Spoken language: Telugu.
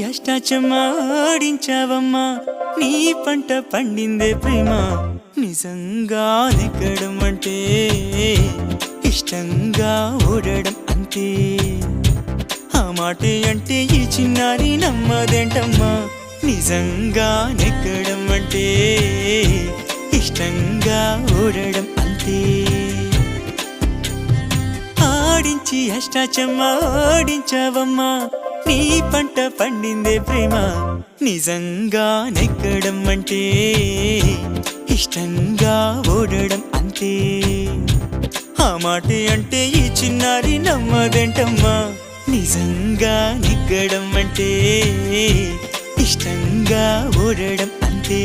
అష్టాచమ్మా ఆడించావమ్మా నీ పంట పండిందే ప్రేమ నిజంగా నెగ్గడం అంటే ఇష్టంగా ఓడడం అంతే ఆ మాటే అంటే ఈ చిన్నారి నమ్మదేంటమ్మా నిజంగా నెగ్గడం అంటే ఇష్టంగా ఓడడం అంతే ఆడించి అష్టాచమ్మా ఆడించావమ్మా నీ పంట పండిందే ప్రేమ నిజంగా నెగ్గడం అంటే ఇష్టంగా ఓడడం అంతే ఆ మాటే అంటే ఈ చిన్నారి నమ్మదేంటమ్మా నిజంగా నెగ్గడం అంటే ఇష్టంగా ఓడడం అంతే